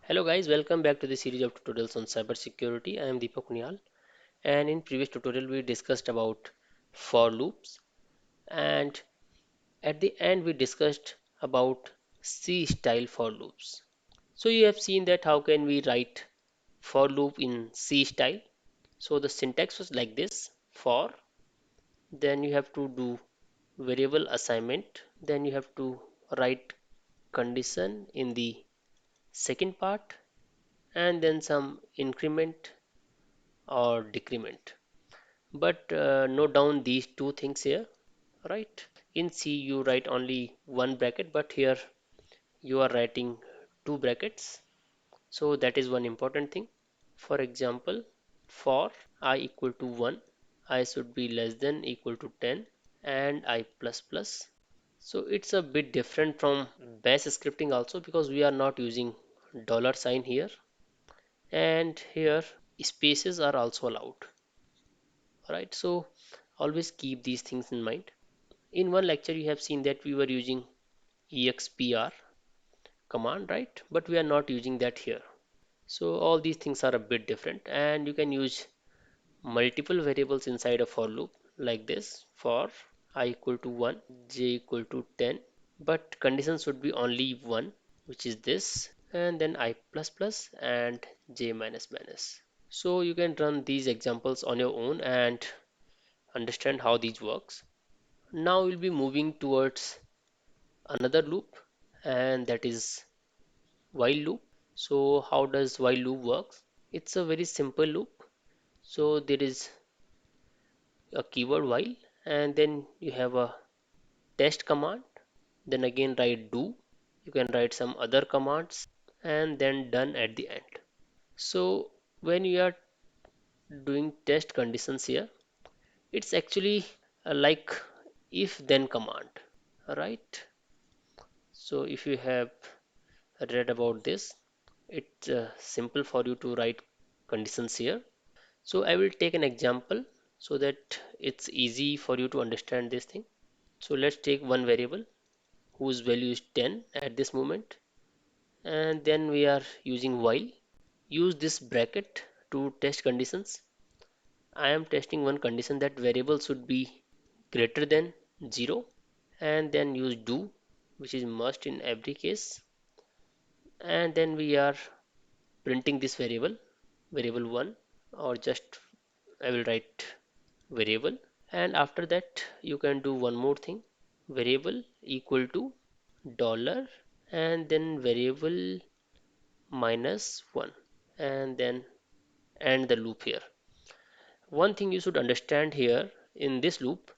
Hello guys, welcome back to the series of tutorials on cybersecurity. I am Deepak Nial, and in previous tutorial we discussed about for loops, and at the end we discussed about C style for loops. So you have seen that how can we write for loop in C style. So the syntax was like this: for, then you have to do variable assignment, then you have to write condition in the second part, and then some increment or decrement. But note down these two things here, right? In C you write only one bracket, but here you are writing two brackets. So that is one important thing. For example, for I equal to 1, I should be less than equal to 10 and I plus plus. So it's a bit different from bash scripting also, because we are not using dollar sign here, and here spaces are also allowed, right? So always keep these things in mind. In one lecture you have seen that we were using expr command, right? But we are not using that here. So all these things are a bit different, and you can use multiple variables inside a for loop like this: for I equal to 1, j equal to 10, but condition should be only one, which is this, and then I plus plus and j minus minus. So you can run these examples on your own and understand how these works. Now we'll be moving towards another loop, and that is while loop. So how does while loop works? It's a very simple loop. So there is a keyword while, and then you have a test command, then again write do, you can write some other commands, and then done at the end. So when you are doing test conditions here, it's actually like if then command, right? So if you have read about this, it's simple for you to write conditions here. So I will take an example so that it's easy for you to understand this thing. So let's take one variable whose value is 10 at this moment, and then we are using while. Use this bracket to test conditions. I am testing one condition, that variable should be greater than 0, and then use do, which is must in every case, and then we are printing this variable 1, or just I will write variable, and after that you can do one more thing: variable equal to dollar, and then variable minus 1, and then end the loop here. One thing you should understand here in this loop,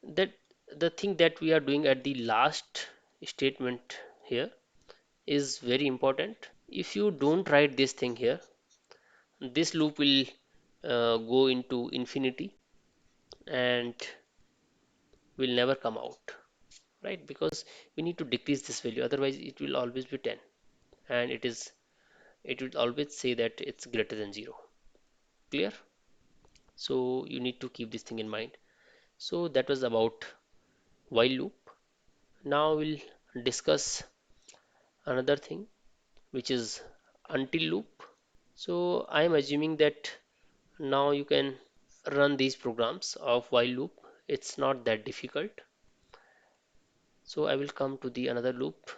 that the thing that we are doing at the last statement here is very important. If you don't write this thing here, this loop will go into infinity and will never come out, right? Because we need to decrease this value, otherwise it will always be 10, and it will always say that it's greater than 0. Clear? So you need to keep this thing in mind. So that was about while loop. Now we'll discuss another thing, which is until loop. So I am assuming that now you can run these programs of while loop. It's not that difficult. So I will come to the another loop,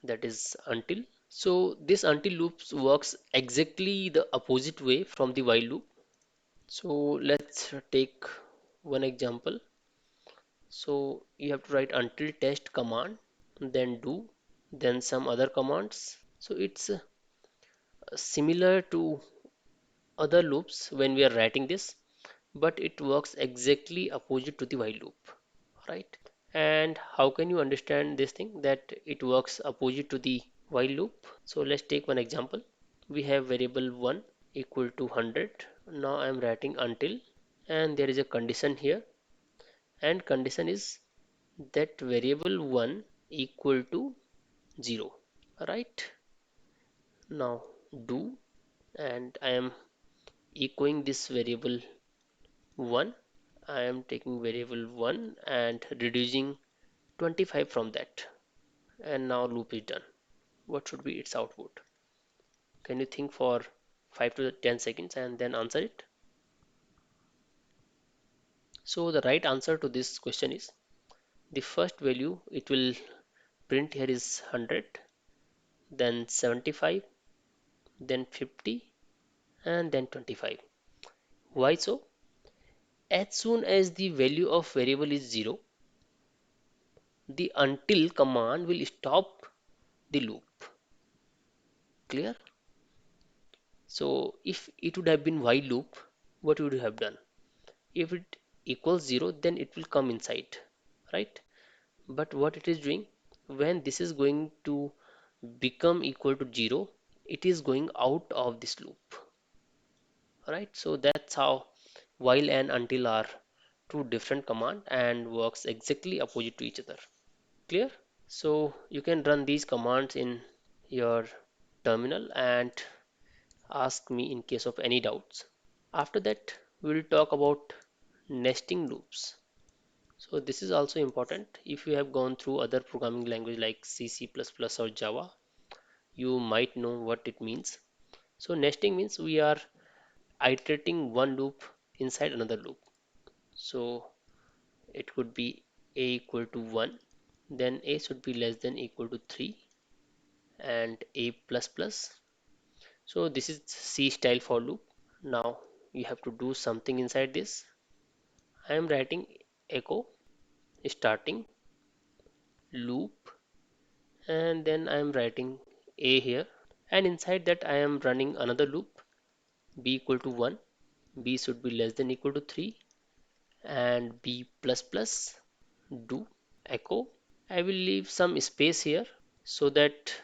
that is until. So this until loop works exactly the opposite way from the while loop. So let's take one example. So you have to write until test command, then do, then some other commands. So it's similar to other loops when we are writing this, but it works exactly opposite to the while loop, right? And how can you understand this thing, that it works opposite to the while loop? So let's take one example. We have variable 1 equal to 100. Now I am writing until, and there is a condition here, and condition is that variable 1 equal to 0, right? Now do, and I am echoing this variable 1. I am taking variable 1 and reducing 25 from that, and now loop is done. What should be its output? Can you think for 5 to 10 seconds and then answer it? So the right answer to this question is the first value it will print here is 100, then 75, then 50, and then 25. Why so? As soon as the value of variable is 0, the until command will stop the loop. Clear? So if it would have been while loop, what would you have done? If it equals 0, then it will come inside, right? But what it is doing, when this is going to become equal to 0, it is going out of this loop, right? So that's how while and until are two different command and works exactly opposite to each other. Clear? So you can run these commands in your terminal and ask me in case of any doubts. After that, we will talk about nesting loops. So this is also important. If you have gone through other programming language like C, C++ or Java, you might know what it means. So nesting means we are iterating one loop inside another loop. So it could be a equal to 1, then a should be less than equal to 3 and a plus plus. So this is C style for loop. Now you have to do something inside this. I am writing echo starting loop, and then I am writing a here, and inside that I am running another loop b equal to 1, b should be less than equal to 3 and b plus plus do echo. I will leave some space here so that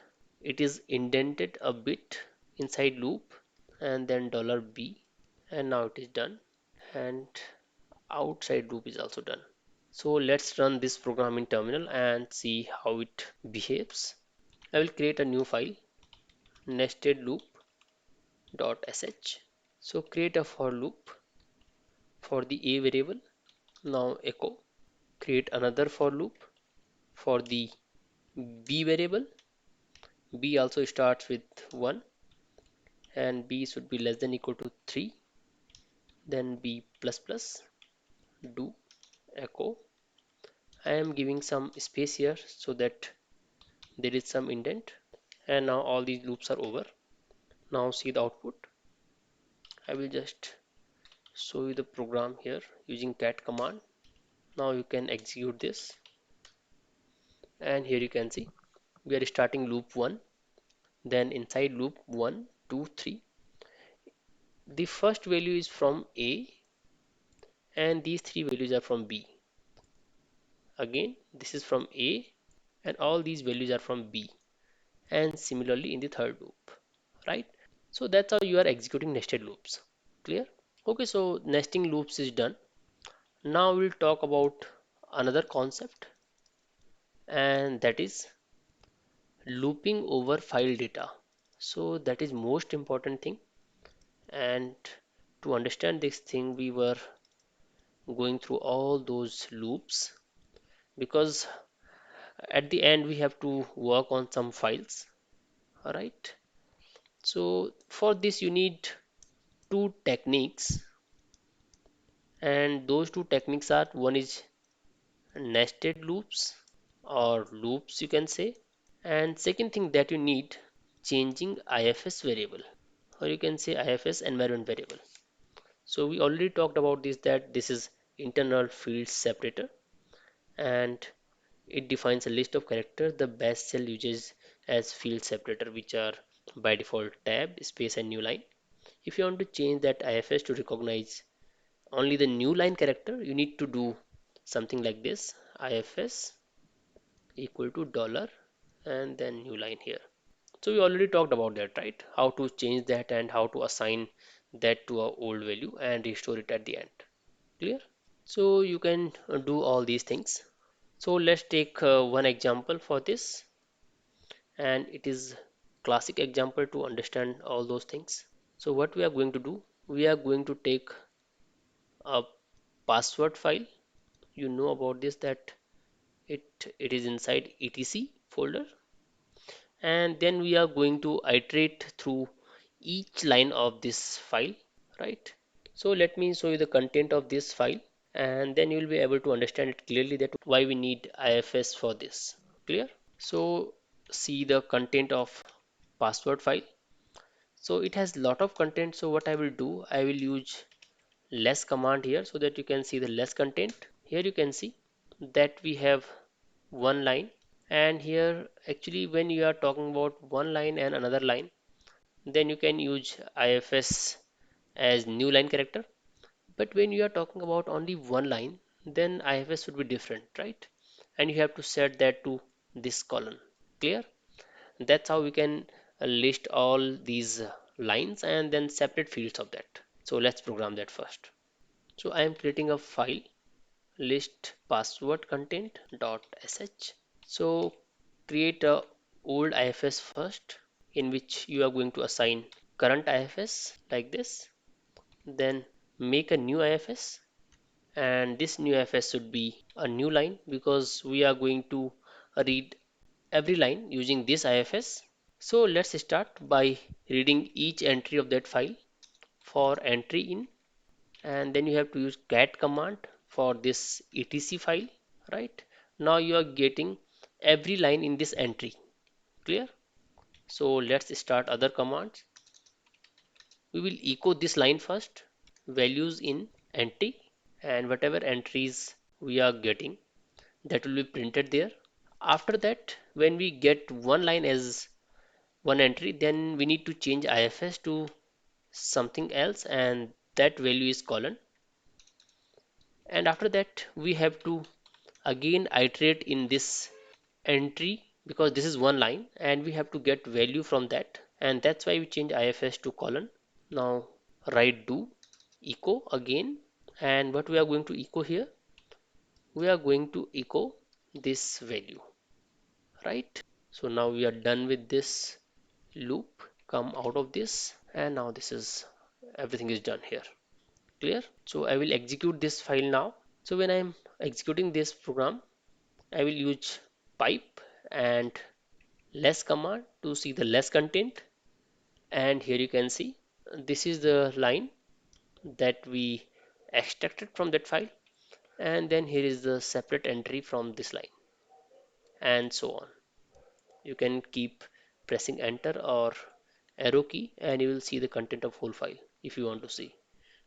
it is indented a bit inside loop, and then $b, and now it is done, and outside loop is also done. So let's run this program in terminal and see how it behaves. I will create a new file, nestedloop.sh. So create a for loop for the a variable. Now echo. Create another for loop for the b variable. B also starts with 1 and b should be less than equal to 3. Then b plus plus do echo. I am giving some space here so that there is some indent, and now all these loops are over. Now see the output. I will just show you the program here using cat command. Now you can execute this, and here you can see we are starting loop 1, then inside loop 1 2 3 the first value is from a and these three values are from b. Again this is from a and all these values are from b, and similarly in the third loop, right? So that's how you are executing nested loops. Clear? Okay, so nesting loops is done. Now we'll talk about another concept, and that is looping over file data. So that is most important thing, and to understand this thing we were going through all those loops because at the end we have to work on some files. All right, so for this you need two techniques, and those two techniques are, one is nested loops or loops you can say, and second thing that you need, changing IFS variable, or you can say IFS environment variable. So we already talked about this, that this is internal field separator, and it defines a list of characters the bash shell uses as field separator, which are by default tab, space and new line. If you want to change that IFS to recognize only the new line character, you need to do something like this: IFS equal to dollar and then new line here. So we already talked about that, right? How to change that and how to assign that to our old value and restore it at the end. Clear? So you can do all these things. So let's take one example for this, and it is classic example to understand all those things. So what we are going to do, we are going to take a password file. You know about this, that it is inside etc folder, and then we are going to iterate through each line of this file, right? So let me show you the content of this file, and then you will be able to understand it clearly that why we need IFS for this. Clear? So see the content of password file. So it has lot of content. So what I will do, I will use less command here so that you can see the less content. Here you can see that we have one line, and here actually when you are talking about one line and another line, then you can use IFS as new line character. But when you are talking about only one line, then IFS should be different, right? And you have to set that to this column. Clear? That's how we can list all these lines and then separate fields of that. So let's program that first. So I am creating a file, list password content dot sh. So create a old IFS first, in which you are going to assign current IFS like this. Then make a new IFS, and this new IFS should be a new line because we are going to read every line using this IFS. So let's start by reading each entry of that file for entry in, and then you have to use cat command for this etc file, right? Now you are getting every line in this entry. Clear? So let's start other commands. We will echo this line first, values in entry, and whatever entries we are getting, that will be printed there. After that, when we get one line as one entry, then we need to change IFS to something else, and that value is colon. And after that we have to again iterate in this entry because this is one line and we have to get value from that, and that's why we change IFS to colon. Now write do echo again, and what we are going to echo here, we are going to echo this value, right? So now we are done with this loop. Come out of this, and now this is everything is done here. Clear? So I will execute this file now. So when I'm executing this program, I will use pipe and less command to see the less content. And here you can see this is the line that we extracted from that file, and then here is the separate entry from this line, and so on. You can keep pressing enter or arrow key and you will see the content of whole file if you want to see.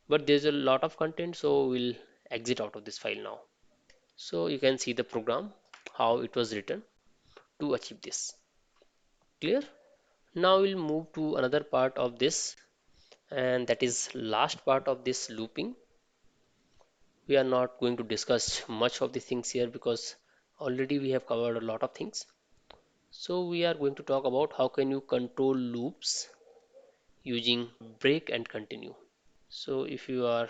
But there's a lot of content, so we'll exit out of this file now. So you can see the program, how it was written to achieve this. Clear? Now we'll move to another part of this, and that is last part of this looping. We are not going to discuss much of the things here because already we have covered a lot of things. So we are going to talk about how can you control loops using break and continue. So if you are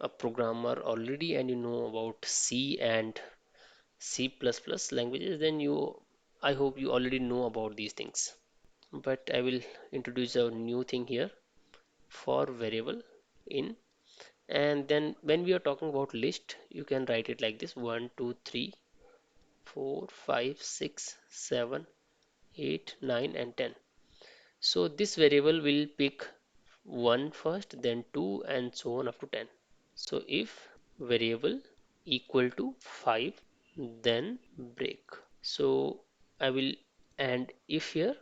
a programmer already and you know about C and C++ languages, then I hope you already know about these things. But I will introduce a new thing here for variable in, and then when we are talking about list, you can write it like this: 1 2 3 4 5 6 7 8 9 and 10. So this variable will pick 1 first, then 2, and so on up to 10. So if variable equal to 5, then break. So I will and if here,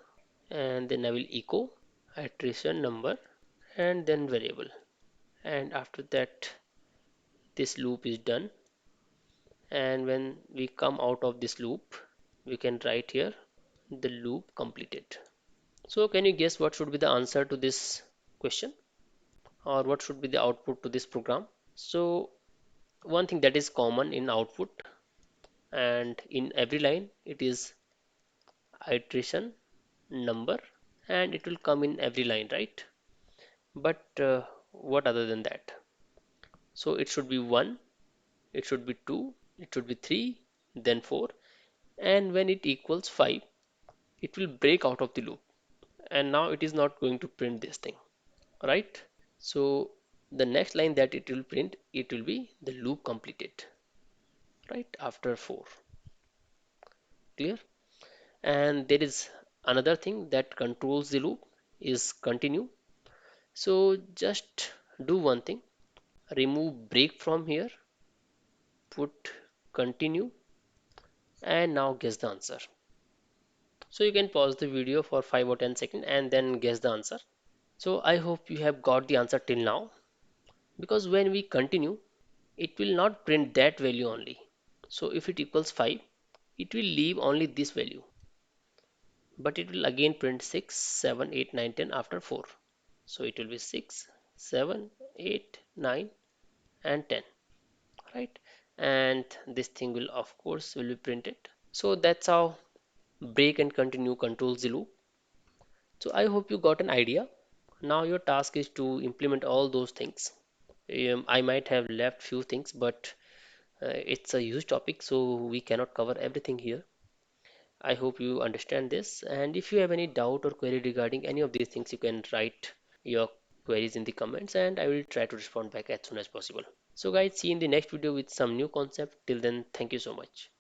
and then I will echo iteration number and then variable, and after that this loop is done. And when we come out of this loop, we can write here the loop completed. So can you guess what should be the answer to this question, or what should be the output to this program? So one thing that is common in output and in every line, it is iteration number, and it will come in every line, right? But what other than that? So it should be 1, it should be 2, it should be 3, then 4, and when it equals 5, it will break out of the loop, and now it is not going to print this thing, right? So the next line that it will print, it will be the loop completed, right after 4. Clear? And there is another thing that controls the loop. is continue. So just do one thing, remove break from here, put continue, and now guess the answer. So you can pause the video for 5 or 10 seconds and then guess the answer. So I hope you have got the answer till now, because when we continue, it will not print that value only. So if it equals 5, it will leave only this value, but it will again print 6, 7, 8, 9, 10 after 4. So it will be 6, 7, 8, 9, and 10, right? And this thing will of course will be printed. So that's how break and continue controls the loop. So I hope you got an idea. Now your task is to implement all those things. I might have left few things, but it's a huge topic, so we cannot cover everything here. I hope you understand this. And if you have any doubt or query regarding any of these things, you can write your queries in the comments and I will try to respond back as soon as possible. So guys, see you in the next video with some new concept. Till then, thank you so much.